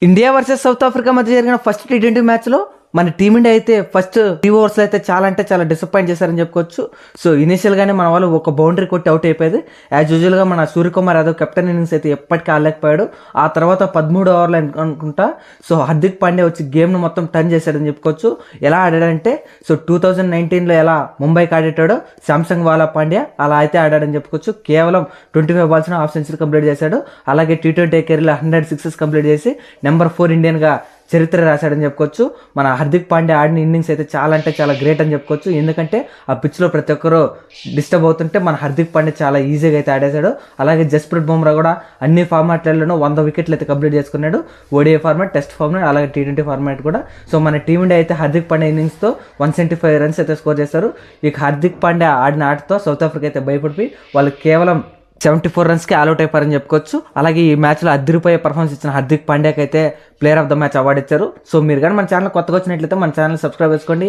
India versus south Africa మధ్య జరిగిన first T20 మ్యాచ్లో మన టీమిండియా అయితే ఫస్ట్ 3 ఓవర్స్లో అయితే చాలా అంటే చాలా డిసప్పాయింట్ చేశారని చెప్పుకోవచ్చు. సో ఇనిషియల్గానే మన వాళ్ళు ఒక బౌండరీ కొట్టి అవుట్ అయిపోయింది. యాజ్ యూజువల్గా మన సూర్యకుమార్ యాదవ్ కెప్టెన్ ఇన్నింగ్స్ అయితే ఎప్పటికీ ఆడలేకపోయాడు. ఆ తర్వాత 13 ఓవర్లు అనుకుంటా సో హార్దిక్ పాండ్యా వచ్చి గేమ్ను మొత్తం టర్న్ చేశాడని చెప్పుకోవచ్చు. ఎలా ఆడాడంటే సో 2019లో ఎలా ముంబైకి ఆడేటాడో శాంసంగ్ వాలా పాండ్యా అలా అయితే ఆడాడని చెప్పుకోవచ్చు. కేవలం 25 బాల్స్లో హాఫ్ సెంచరీ కంప్లీట్ చేశాడు. అలాగే టీ20 కెరీర్లో 100 సిక్సెస్ కంప్లీట్ చేసి నెంబర్ 4 ఇండియన్గా చరిత్ర రాశాడని చెప్పుకోవచ్చు. మన హార్దిక్ పాండ్యా ఆడిన ఇన్నింగ్స్ అయితే చాలా అంటే చాలా గ్రేట్ అని చెప్పుకోవచ్చు. ఎందుకంటే ఆ పిచ్లో ప్రతి ఒక్కరు డిస్టర్బ్ అవుతుంటే మన హార్దిక్ పాండ్యా చాలా ఈజీగా అయితే ఆడేశాడు. అలాగే జస్ప్రీత్ బుమ్రా కూడా అన్ని ఫార్మాట్లలోనూ 100 వికెట్లు అయితే కంప్లీట్ చేసుకున్నాడు. ఓడిఐ ఫార్మాట్, టెస్ట్ ఫార్మాట్, అలాగే టీ20 ఫార్మాట్ కూడా. సో మన టీమిండియా అయితే హార్దిక్ పాండ్యా ఇన్నింగ్స్తో 175 రన్స్ అయితే స్కోర్ చేశారు. ఇక హార్దిక్ పాండ్యా ఆడిన ఆటతో సౌత్ ఆఫ్రికా అయితే భయపడిపోయి వాళ్ళు కేవలం 74 రన్స్కి ఆల్అౌట్ అయిపోయారని చెప్పుకోవచ్చు. అలాగే ఈ మ్యాచ్లో అదిరిపోయే పర్ఫార్మెన్స్ ఇచ్చిన హార్దిక్ పాండ్యాకి అయితే player of the match award ఇచ్చారు. సో మీరు కానీ మన ఛానల్ కొత్తగా వచ్చినట్లయితే మన ఛానల్ సబ్స్క్రైబ్ చేసుకోండి.